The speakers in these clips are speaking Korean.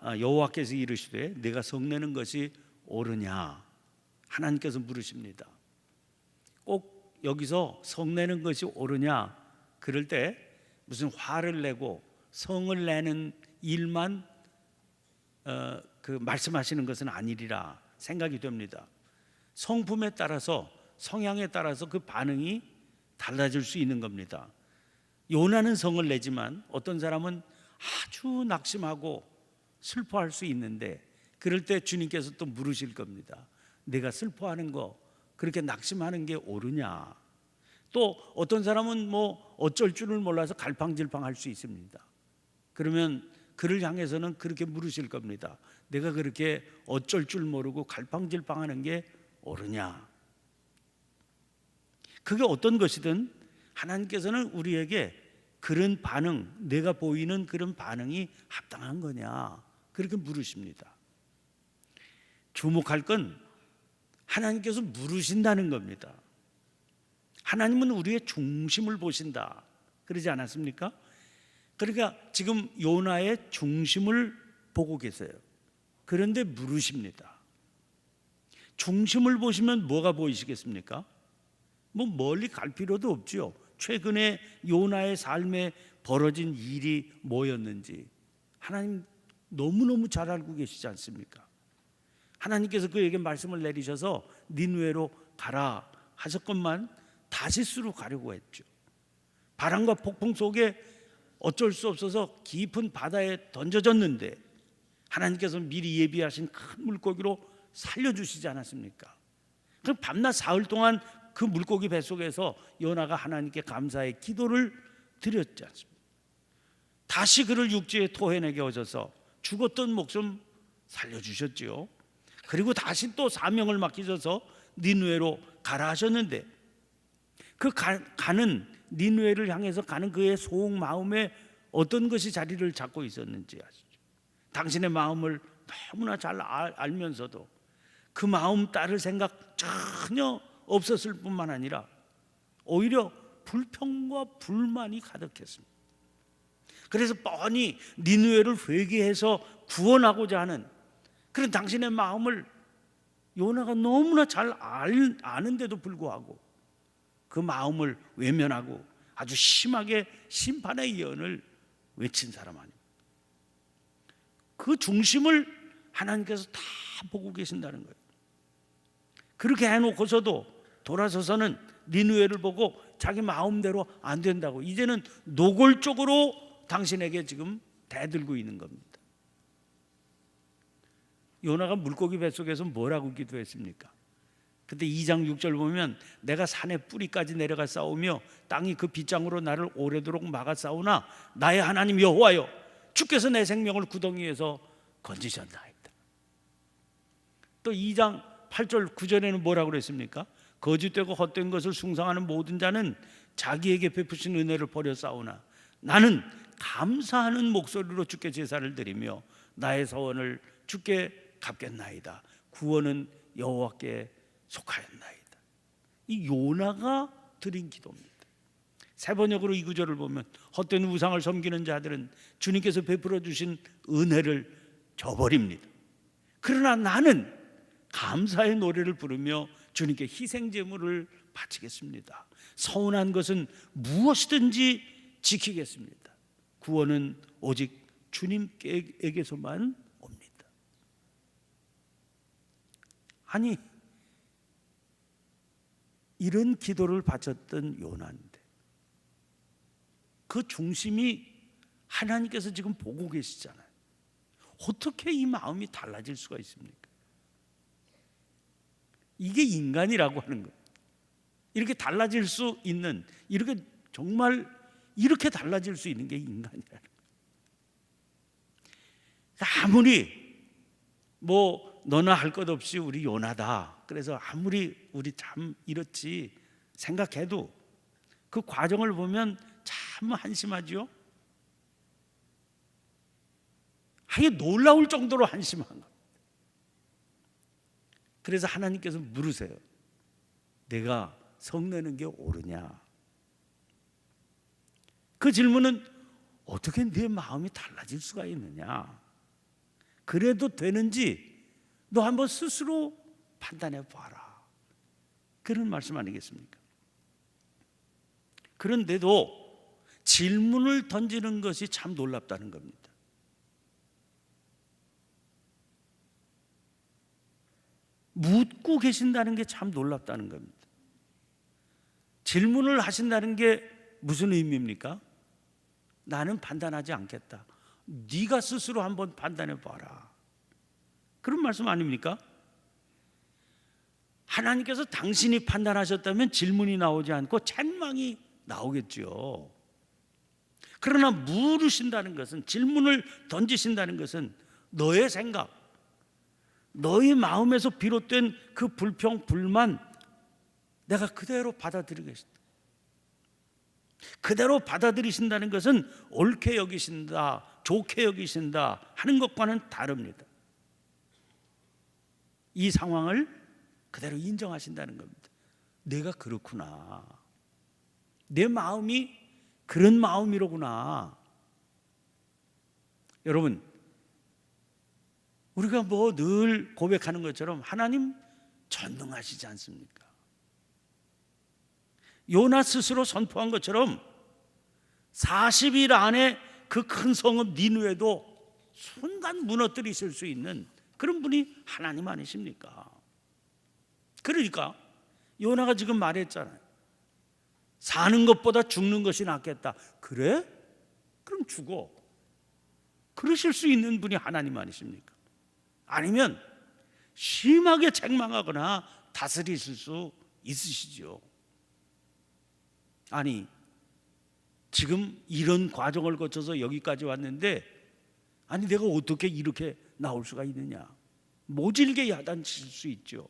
여호와께서 이르시되 내가 성내는 것이 옳으냐 하나님께서 물으십니다. 꼭 여기서 성내는 것이 옳으냐 그럴 때 무슨 화를 내고 성을 내는 일만 말씀하시는 것은 아니리라 생각이 됩니다. 성품에 따라서 성향에 따라서 그 반응이 달라질 수 있는 겁니다. 요나는 성을 내지만 어떤 사람은 아주 낙심하고 슬퍼할 수 있는데 그럴 때 주님께서 또 물으실 겁니다. 내가 슬퍼하는 거 그렇게 낙심하는 게 옳으냐. 또 어떤 사람은 뭐 어쩔 줄을 몰라서 갈팡질팡할 수 있습니다. 그러면 그를 향해서는 그렇게 물으실 겁니다. 내가 그렇게 어쩔 줄 모르고 갈팡질팡하는 게 옳으냐. 그게 어떤 것이든 하나님께서는 우리에게 그런 반응, 내가 보이는 그런 반응이 합당한 거냐 그렇게 물으십니다. 주목할 건 하나님께서 물으신다는 겁니다. 하나님은 우리의 중심을 보신다 그러지 않았습니까? 그러니까 지금 요나의 중심을 보고 계세요. 그런데 물으십니다. 중심을 보시면 뭐가 보이시겠습니까? 뭐 멀리 갈 필요도 없죠. 최근에 요나의 삶에 벌어진 일이 뭐였는지 하나님 너무너무 잘 알고 계시지 않습니까? 하나님께서 그에게 말씀을 내리셔서 니느웨로 가라 하셨건만 다시스로 가려고 했죠. 바람과 폭풍 속에 어쩔 수 없어서 깊은 바다에 던져졌는데 하나님께서 미리 예비하신 큰 물고기로 살려주시지 않았습니까? 그럼 밤낮 사흘 동안 그 물고기 뱃속에서 요나가 하나님께 감사의 기도를 드렸지 않습니까? 다시 그를 육지에 토해내게 하셔서 죽었던 목숨 살려주셨지요. 그리고 다시 또 사명을 맡기셔서 니느웨로 가라 하셨는데 그 가는 니느웨를 향해서 가는 그의 소옥 마음에 어떤 것이 자리를 잡고 있었는지 아시죠? 당신의 마음을 너무나 잘 알면서도 그 마음 따를 생각 전혀 없었을 뿐만 아니라 오히려 불평과 불만이 가득했습니다. 그래서 뻔히 니느웨를 회개해서 구원하고자 하는 그런 당신의 마음을 요나가 너무나 잘 아는데도 불구하고 그 마음을 외면하고 아주 심하게 심판의 예언을 외친 사람 아닙니까? 그 중심을 하나님께서 다 보고 계신다는 거예요. 그렇게 해놓고서도 돌아서서는 니느웨를 보고 자기 마음대로 안 된다고 이제는 노골적으로 당신에게 지금 대들고 있는 겁니다. 요나가 물고기 뱃속에서 뭐라고 기도했습니까? 그때 2장 6절 보면 내가 산의 뿌리까지 내려가 싸우며 땅이 그 빗장으로 나를 오래도록 막아 싸우나 나의 하나님 여호와여 주께서 내 생명을 구덩이에서 건지셨나이다. 또 2장 8절 9절에는 뭐라고 그랬습니까? 거짓되고 헛된 것을 숭상하는 모든 자는 자기에게 베푸신 은혜를 버려 싸우나 나는 감사하는 목소리로 주께 제사를 드리며 나의 서원을 주께 갚겠나이다. 구원은 여호와께 속하였나이다. 이 요나가 드린 기도입니다. 세 번역으로 이 구절을 보면 헛된 우상을 섬기는 자들은 주님께서 베풀어 주신 은혜를 저버립니다. 그러나 나는 감사의 노래를 부르며 주님께 희생 제물을 바치겠습니다. 서운한 것은 무엇이든지 지키겠습니다. 구원은 오직 주님께게서만 옵니다. 아니 이런 기도를 바쳤던 요나인데 그 중심이 하나님께서 지금 보고 계시잖아요. 어떻게 이 마음이 달라질 수가 있습니까? 이게 인간이라고 하는 거예요. 이렇게 달라질 수 있는 이렇게 정말 이렇게 달라질 수 있는 게 인간이라는 거예요. 아무리 뭐 너나 할 것 없이 우리 요나다. 그래서 아무리 우리 참 이렇지 생각해도 그 과정을 보면 참 한심하죠. 아예 놀라울 정도로 한심한 것. 그래서 하나님께서 물으세요. 내가 성내는 게 옳으냐? 그 질문은 어떻게 내 마음이 달라질 수가 있느냐? 그래도 되는지 너 한번 스스로 판단해 봐라. 그런 말씀 아니겠습니까? 그런데도 질문을 던지는 것이 참 놀랍다는 겁니다. 묻고 계신다는 게 참 놀랍다는 겁니다. 질문을 하신다는 게 무슨 의미입니까? 나는 판단하지 않겠다. 네가 스스로 한번 판단해 봐라. 그런 말씀 아닙니까? 하나님께서 당신이 판단하셨다면 질문이 나오지 않고 책망이 나오겠죠. 그러나 물으신다는 것은, 질문을 던지신다는 것은 너의 생각, 너의 마음에서 비롯된 그 불평, 불만 내가 그대로 받아들이겠다. 그대로 받아들이신다는 것은 옳게 여기신다, 좋게 여기신다 하는 것과는 다릅니다. 이 상황을 그대로 인정하신다는 겁니다. 내가 그렇구나. 내 마음이 그런 마음이로구나. 여러분, 우리가 뭐 늘 고백하는 것처럼 하나님 전능하시지 않습니까? 요나 스스로 선포한 것처럼 40일 안에 그 큰 성읍 니느웨도 순간 무너뜨리실 수 있는 그런 분이 하나님 아니십니까? 그러니까 요나가 지금 말했잖아요. 사는 것보다 죽는 것이 낫겠다. 그래? 그럼 죽어. 그러실 수 있는 분이 하나님 아니십니까? 아니면 심하게 책망하거나 다스리실 수 있으시죠. 아니, 지금 이런 과정을 거쳐서 여기까지 왔는데, 아니 내가 어떻게 이렇게 나올 수가 있느냐? 모질게 야단칠 수 있죠.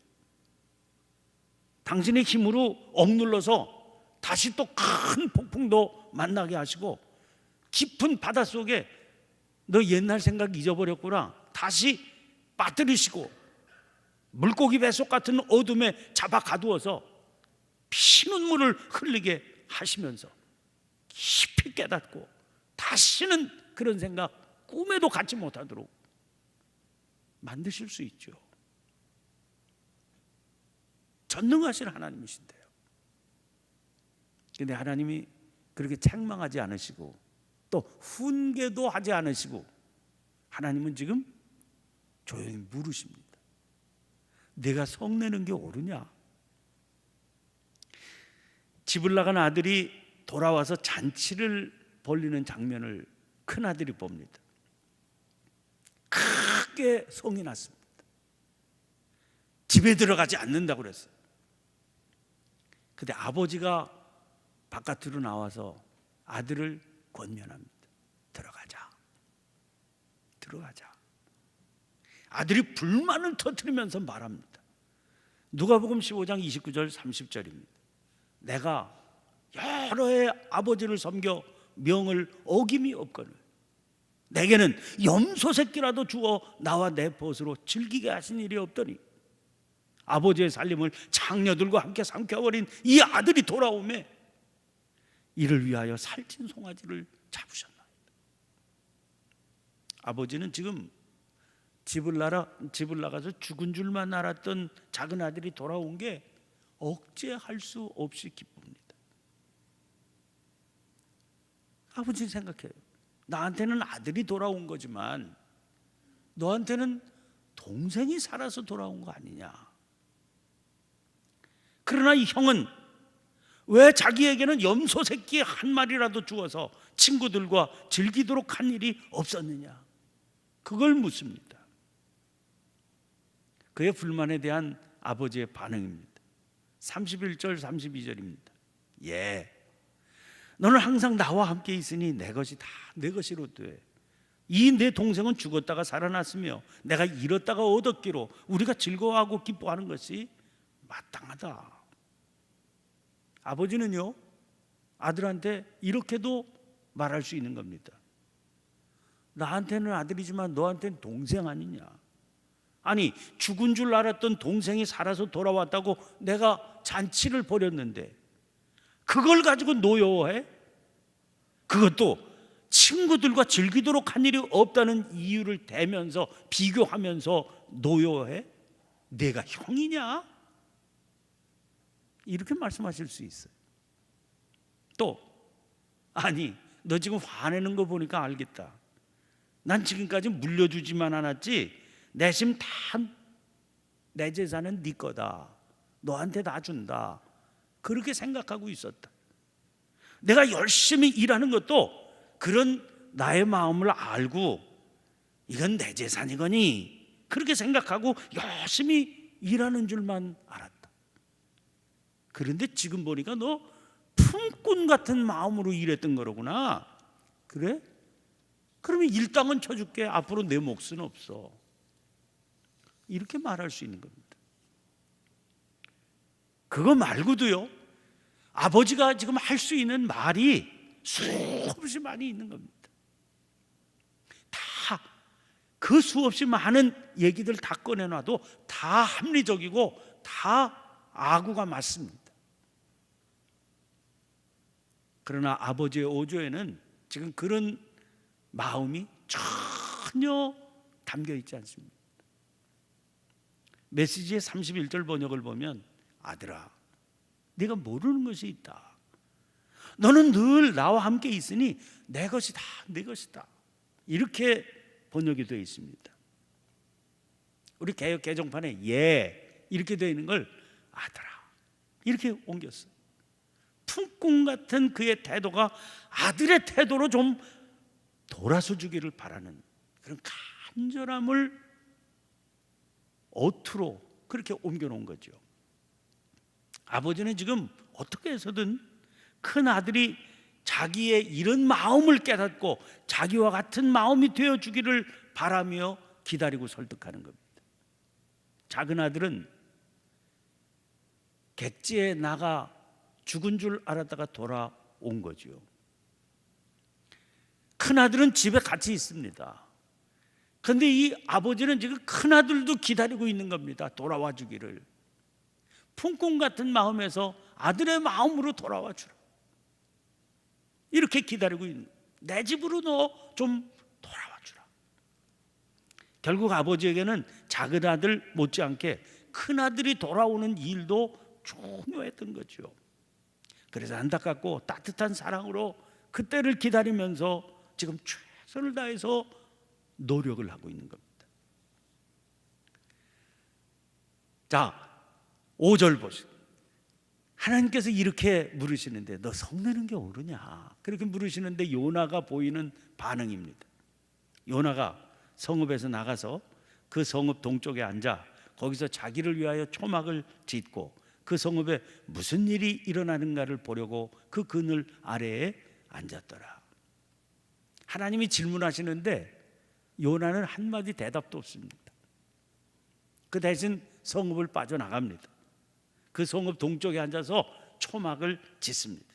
당신의 힘으로 억눌러서 다시 또 큰 폭풍도 만나게 하시고, 깊은 바닷속에 너 옛날 생각 잊어버렸구나 다시 빠뜨리시고, 물고기 뱃속 같은 어둠에 잡아 가두어서 피눈물을 흘리게 하시면서 깊이 깨닫고 다시는 그런 생각 꿈에도 갖지 못하도록 만드실 수 있죠. 전능하신 하나님이신데요. 그런데 하나님이 그렇게 책망하지 않으시고 또 훈계도 하지 않으시고, 하나님은 지금 조용히 물으십니다. 내가 성내는 게 옳으냐? 집을 나간 아들이 돌아와서 잔치를 벌리는 장면을 큰아들이 봅니다. 크게 성이 났습니다. 집에 들어가지 않는다고 그랬어요. 근데 아버지가 바깥으로 나와서 아들을 권면합니다. 들어가자. 들어가자. 아들이 불만을 터뜨리면서 말합니다. 누가복음 15장 29절 30절입니다. 내가 여러 해 아버지를 섬겨 명을 어김이 없거늘 내게는 염소 새끼라도 주어 나와 내 벗으로 즐기게 하신 일이 없더니, 아버지의 살림을 장녀들과 함께 삼켜버린 이 아들이 돌아오매 이를 위하여 살찐 송아지를 잡으셨나이다. 아버지는 지금 집을 나가서 죽은 줄만 알았던 작은 아들이 돌아온 게 억제할 수 없이 기쁩니다. 아버지는 생각해요. 나한테는 아들이 돌아온 거지만 너한테는 동생이 살아서 돌아온 거 아니냐. 그러나 이 형은 왜 자기에게는 염소 새끼 한 마리라도 주어서 친구들과 즐기도록 한 일이 없었느냐, 그걸 묻습니다. 그의 불만에 대한 아버지의 반응입니다. 31절 32절입니다. 예, 너는 항상 나와 함께 있으니 내 것이 다 내 것이로 돼. 이 내 동생은 죽었다가 살아났으며 내가 잃었다가 얻었기로 우리가 즐거워하고 기뻐하는 것이 마땅하다. 아버지는요, 아들한테 이렇게도 말할 수 있는 겁니다. 나한테는 아들이지만 너한테는 동생 아니냐. 아니, 죽은 줄 알았던 동생이 살아서 돌아왔다고 내가 잔치를 벌였는데 그걸 가지고 노여워해? 그것도 친구들과 즐기도록 한 일이 없다는 이유를 대면서 비교하면서 노여해? 내가 형이냐? 이렇게 말씀하실 수 있어요. 또 아니, 너 지금 화내는 거 보니까 알겠다. 난 지금까지 물려주지만 않았지 내심 다 내 재산은 네 거다. 너한테 다 준다. 그렇게 생각하고 있었다. 내가 열심히 일하는 것도 그런 나의 마음을 알고 이건 내 재산이거니 그렇게 생각하고 열심히 일하는 줄만 알았다. 그런데 지금 보니까 너 품꾼 같은 마음으로 일했던 거로구나. 그래? 그러면 일당은 쳐줄게. 앞으로 내 몫은 없어. 이렇게 말할 수 있는 겁니다. 그거 말고도요, 아버지가 지금 할 수 있는 말이 수없이 많이 있는 겁니다. 다 그 수없이 많은 얘기들 다 꺼내놔도 다 합리적이고 다 아구가 맞습니다. 그러나 아버지의 오조에는 지금 그런 마음이 전혀 담겨 있지 않습니다. 메시지의 31절 번역을 보면 아들아, 네가 모르는 것이 있다. 너는 늘 나와 함께 있으니 내 것이다, 내 것이다. 이렇게 번역이 되어 있습니다. 우리 개역 개정판에 이렇게 되어 있는 걸 아들아 이렇게 옮겼어요. 품꾼 같은 그의 태도가 아들의 태도로 좀 돌아서 주기를 바라는 그런 간절함을 어투로 그렇게 옮겨놓은 거죠. 아버지는 지금 어떻게 해서든 큰 아들이 자기의 이런 마음을 깨닫고 자기와 같은 마음이 되어주기를 바라며 기다리고 설득하는 겁니다. 작은 아들은 객지에 나가 죽은 줄 알았다가 돌아온 거죠. 큰 아들은 집에 같이 있습니다. 그런데 이 아버지는 지금 큰 아들도 기다리고 있는 겁니다. 돌아와 주기를. 품꾼 같은 마음에서 아들의 마음으로 돌아와 주라. 이렇게 기다리고 있는, 내 집으로 너 좀 돌아와 주라. 결국 아버지에게는 작은 아들 못지않게 큰 아들이 돌아오는 일도 중요했던 거죠. 그래서 안타깝고 따뜻한 사랑으로 그때를 기다리면서 지금 최선을 다해서 노력을 하고 있는 겁니다. 자, 5절 보세요. 하나님께서 이렇게 물으시는데 너 성내는 게 옳으냐? 그렇게 물으시는데 요나가 보이는 반응입니다. 요나가 성읍에서 나가서 그 성읍 동쪽에 앉아 거기서 자기를 위하여 초막을 짓고 그 성읍에 무슨 일이 일어나는가를 보려고 그 그늘 아래에 앉았더라. 하나님이 질문하시는데 요나는 한마디 대답도 없습니다. 그 대신 성읍을 빠져나갑니다. 그 성읍 동쪽에 앉아서 초막을 짓습니다.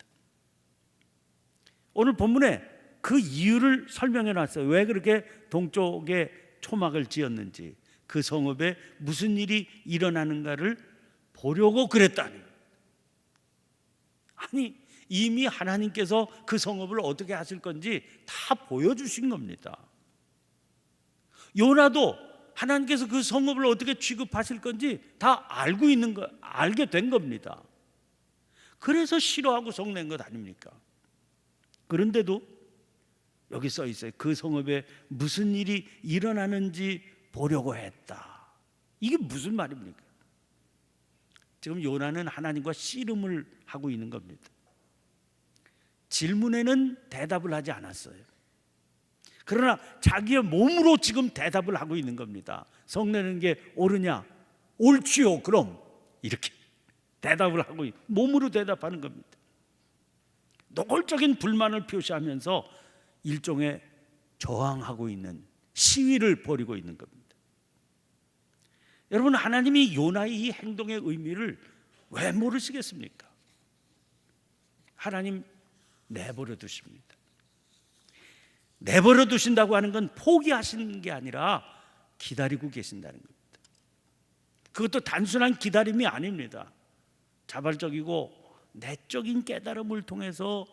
오늘 본문에 그 이유를 설명해 놨어요. 왜 그렇게 동쪽에 초막을 지었는지, 그 성읍에 무슨 일이 일어나는가를 보려고 그랬다니. 아니, 이미 하나님께서 그 성읍을 어떻게 하실 건지 다 보여주신 겁니다. 요나도 하나님께서 그 성읍을 어떻게 취급하실 건지 다 알게 된 겁니다. 그래서 싫어하고 성낸 것 아닙니까? 그런데도 여기 써 있어요. 그 성읍에 무슨 일이 일어나는지 보려고 했다. 이게 무슨 말입니까? 지금 요나는 하나님과 씨름을 하고 있는 겁니다. 질문에는 대답을 하지 않았어요. 그러나 자기의 몸으로 지금 대답을 하고 있는 겁니다. 성내는 게 옳으냐? 옳지요. 그럼 이렇게 대답을 하고 몸으로 대답하는 겁니다. 노골적인 불만을 표시하면서 일종의 저항하고 있는 시위를 벌이고 있는 겁니다. 여러분, 하나님이 요나의 이 행동의 의미를 왜 모르시겠습니까? 하나님 내버려 두십니다. 내버려 두신다고 하는 건 포기하시는 게 아니라 기다리고 계신다는 겁니다. 그것도 단순한 기다림이 아닙니다. 자발적이고 내적인 깨달음을 통해서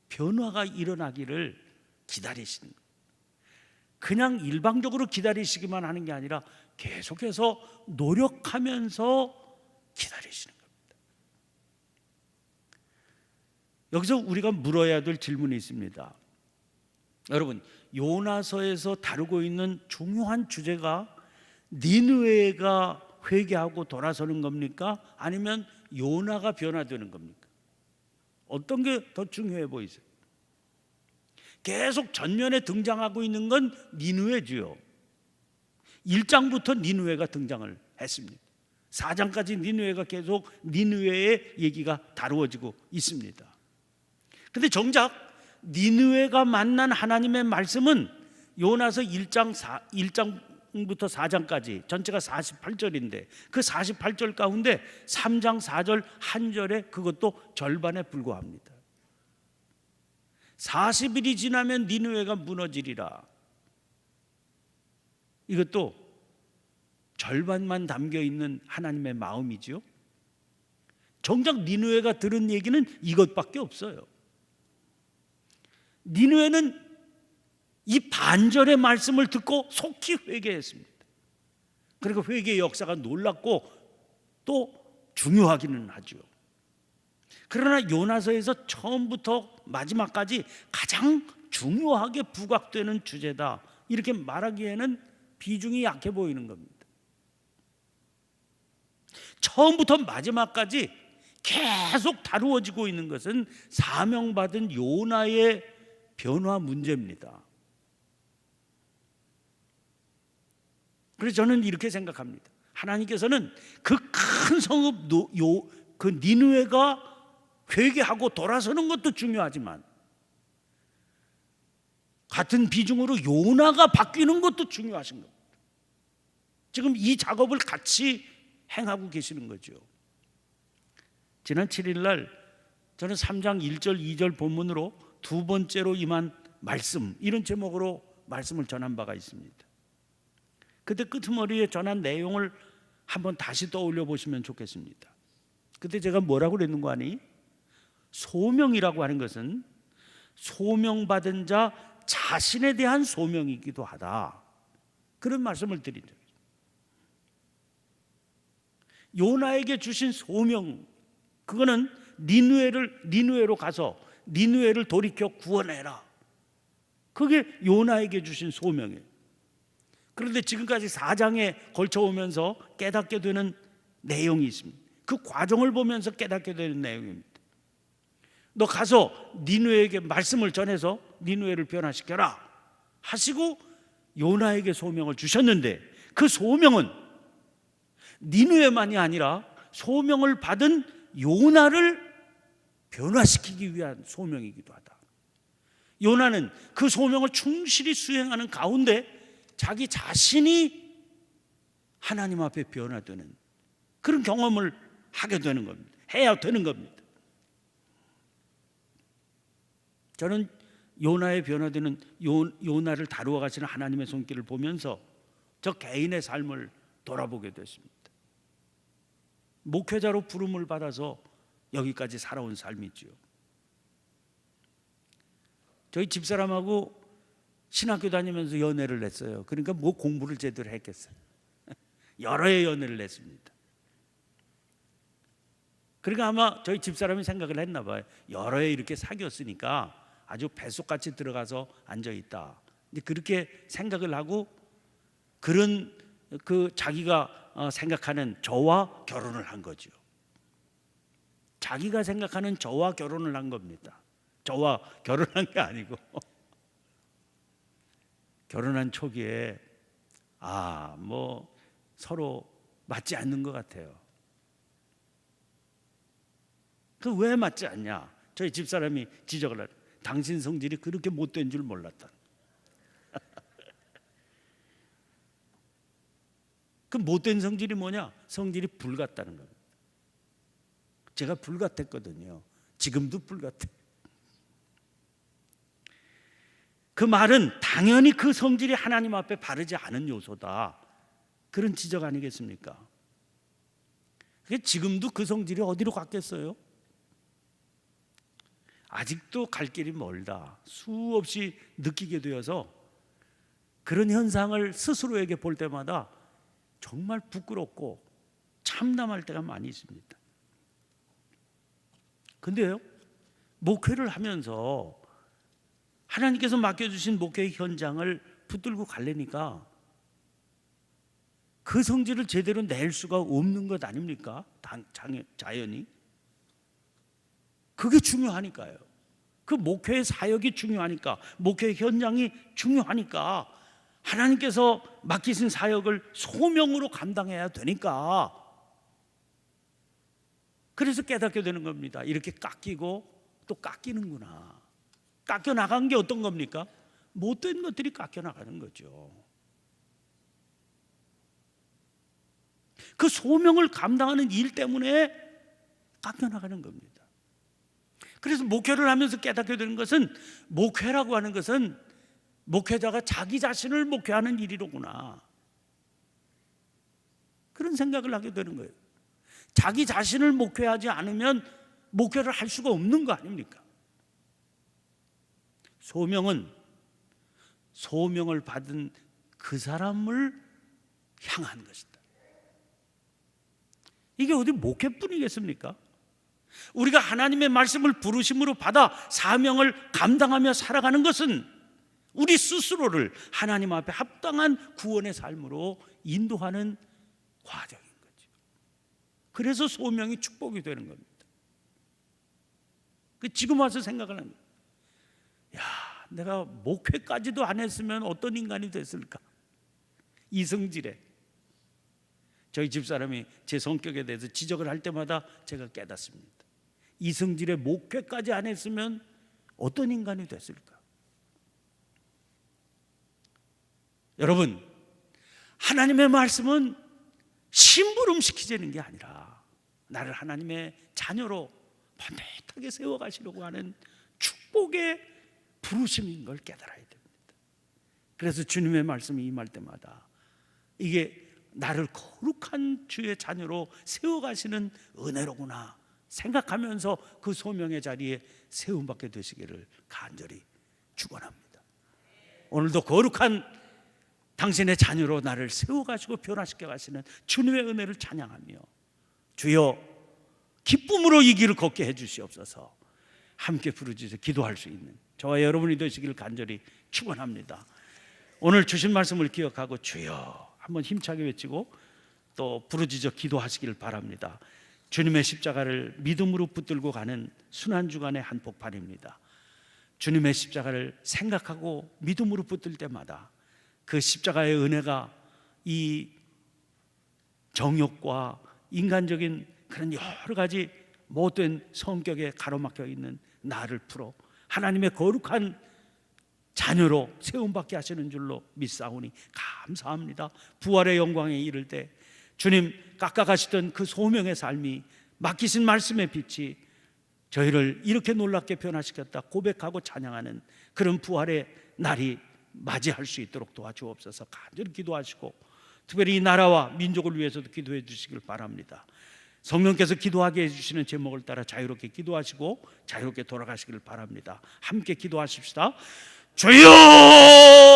변화가 일어나기를 기다리시는 거예요. 그냥 일방적으로 기다리시기만 하는 게 아니라 계속해서 노력하면서 기다리시는 겁니다. 여기서 우리가 물어야 될 질문이 있습니다. 여러분, 요나서에서 다루고 있는 중요한 주제가 니느웨가 회개하고 돌아서는 겁니까? 아니면 요나가 변화되는 겁니까? 어떤 게 더 중요해 보이세요? 계속 전면에 등장하고 있는 건 니느웨지요. 1장부터 니느웨가 등장을 했습니다. 4장까지 니느웨가 계속 니느웨의 얘기가 다루어지고 있습니다. 그런데 정작 니느웨가 만난 하나님의 말씀은 요나서 1장부터 4장까지 전체가 48절인데 그 48절 가운데 3장 4절 한 절에 그것도 절반에 불과합니다. 40일이 지나면 니느웨가 무너지리라. 이것도 절반만 담겨 있는 하나님의 마음이지요. 정작 니느웨가 들은 얘기는 이것밖에 없어요. 니느웨는 이 반절의 말씀을 듣고 속히 회개했습니다. 그리고 회개의 역사가 놀랍고 또 중요하기는 하죠. 그러나 요나서에서 처음부터 마지막까지 가장 중요하게 부각되는 주제다, 이렇게 말하기에는 비중이 약해 보이는 겁니다. 처음부터 마지막까지 계속 다루어지고 있는 것은 사명받은 요나의 변화 문제입니다. 그래서 저는 이렇게 생각합니다. 하나님께서는 그 큰 성읍 그 니느웨가 회개하고 돌아서는 것도 중요하지만 같은 비중으로 요나가 바뀌는 것도 중요하신 겁니다. 지금 이 작업을 같이 행하고 계시는 거죠. 지난 7일 날 저는 3장 1절 2절 본문으로 두 번째로 임한 말씀, 이런 제목으로 말씀을 전한 바가 있습니다. 그때 끄트머리에 전한 내용을 한번 다시 떠올려 보시면 좋겠습니다. 그때 제가 뭐라고 그랬는 거 아니? 소명이라고 하는 것은 소명받은 자 자신에 대한 소명이기도 하다, 그런 말씀을 드린 적이 있습니다. 요나에게 주신 소명, 그거는 니느웨로 가서 니느웨를 돌이켜 구원해라, 그게 요나에게 주신 소명이에요. 그런데 지금까지 4장에 걸쳐오면서 깨닫게 되는 내용이 있습니다. 그 과정을 보면서 깨닫게 되는 내용입니다. 너 가서 니느웨에게 말씀을 전해서 니느웨를 변화시켜라 하시고 요나에게 소명을 주셨는데, 그 소명은 니느웨만이 아니라 소명을 받은 요나를 변화시키기 위한 소명이기도 하다. 요나는 그 소명을 충실히 수행하는 가운데 자기 자신이 하나님 앞에 변화되는 그런 경험을 하게 되는 겁니다. 해야 되는 겁니다. 저는 요나의 변화되는 요나를 다루어 가시는 하나님의 손길을 보면서 저 개인의 삶을 돌아보게 됐습니다. 목회자로 부름을 받아서 여기까지 살아온 삶이지요. 저희 집사람하고 신학교 다니면서 연애를 했어요. 그러니까 뭐 공부를 제대로 했겠어요. 여러 해 연애를 했습니다. 그러니까 아마 저희 집사람이 생각을 했나 봐요. 여러 해 이렇게 사귀었으니까 아주 뱃속같이 들어가서 앉아있다. 근데 그렇게 생각을 하고 그런 그 자기가 생각하는 저와 결혼을 한 거죠. 자기가 생각하는 저와 결혼을 한 겁니다. 저와 결혼한 게 아니고 결혼한 초기에 뭐 서로 맞지 않는 것 같아요. 그 왜 맞지 않냐? 저희 집사람이 지적을 하죠. 당신 성질이 그렇게 못된 줄 몰랐다. 그 못된 성질이 뭐냐? 성질이 불같다는 겁니다. 제가 불같았거든요. 지금도 불같아. 그 말은 당연히 그 성질이 하나님 앞에 바르지 않은 요소다, 그런 지적 아니겠습니까? 지금도 그 성질이 어디로 갔겠어요? 아직도 갈 길이 멀다 수없이 느끼게 되어서 그런 현상을 스스로에게 볼 때마다 정말 부끄럽고 참담할 때가 많이 있습니다. 근데요, 목회를 하면서 하나님께서 맡겨주신 목회의 현장을 붙들고 가려니까 그 성질을 제대로 낼 수가 없는 것 아닙니까? 자연히. 그게 중요하니까요. 그 목회의 사역이 중요하니까, 목회의 현장이 중요하니까 하나님께서 맡기신 사역을 소명으로 감당해야 되니까, 그래서 깨닫게 되는 겁니다. 이렇게 깎이고 또 깎이는구나. 깎여 나간 게 어떤 겁니까? 못된 것들이 깎여 나가는 거죠. 그 소명을 감당하는 일 때문에 깎여 나가는 겁니다. 그래서 목회를 하면서 깨닫게 되는 것은, 목회라고 하는 것은 목회자가 자기 자신을 목회하는 일이로구나, 그런 생각을 하게 되는 거예요. 자기 자신을 목회하지 않으면 목회를 할 수가 없는 거 아닙니까? 소명은 소명을 받은 그 사람을 향한 것이다. 이게 어디 목회뿐이겠습니까? 우리가 하나님의 말씀을 부르심으로 받아 사명을 감당하며 살아가는 것은 우리 스스로를 하나님 앞에 합당한 구원의 삶으로 인도하는 과정인 거죠. 그래서 소명이 축복이 되는 겁니다. 지금 와서 생각을 합니다. 야, 내가 목회까지도 안 했으면 어떤 인간이 됐을까? 이성질에 저희 집사람이 제 성격에 대해서 지적을 할 때마다 제가 깨닫습니다. 이성질에 목회까지 안 했으면 어떤 인간이 됐을까? 여러분, 하나님의 말씀은 심부름시키자는 게 아니라 나를 하나님의 자녀로 반듯하게 세워가시려고 하는 축복의 부르심인 걸 깨달아야 됩니다. 그래서 주님의 말씀이 임할 때마다 이게 나를 거룩한 주의 자녀로 세워가시는 은혜로구나 생각하면서 그 소명의 자리에 세움받게 되시기를 간절히 축원합니다. 오늘도 거룩한 당신의 자녀로 나를 세워가시고 변화시켜 가시는 주님의 은혜를 찬양하며, 주여 기쁨으로 이 길을 걷게 해주시옵소서. 함께 부르짖어 기도할 수 있는 저와 여러분이 되시기를 간절히 축원합니다. 오늘 주신 말씀을 기억하고 주여 한번 힘차게 외치고 또 부르짖어 기도하시기를 바랍니다. 주님의 십자가를 믿음으로 붙들고 가는 순환주간의 한복판입니다. 주님의 십자가를 생각하고 믿음으로 붙들 때마다 그 십자가의 은혜가 이 정욕과 인간적인 그런 여러 가지 못된 성격에 가로막혀 있는 나를 풀어 하나님의 거룩한 자녀로 세움받게 하시는 줄로 믿사오니 감사합니다. 부활의 영광에 이를 때 주님 깎아가시던 그 소명의 삶이 맡기신 말씀의 빛이 저희를 이렇게 놀랍게 변화시켰다 고백하고 찬양하는 그런 부활의 날이 맞이할 수 있도록 도와주옵소서. 간절히 기도하시고 특별히 이 나라와 민족을 위해서도 기도해 주시길 바랍니다. 성령께서 기도하게 해주시는 제목을 따라 자유롭게 기도하시고 자유롭게 돌아가시길 바랍니다. 함께 기도하십시다. 주여!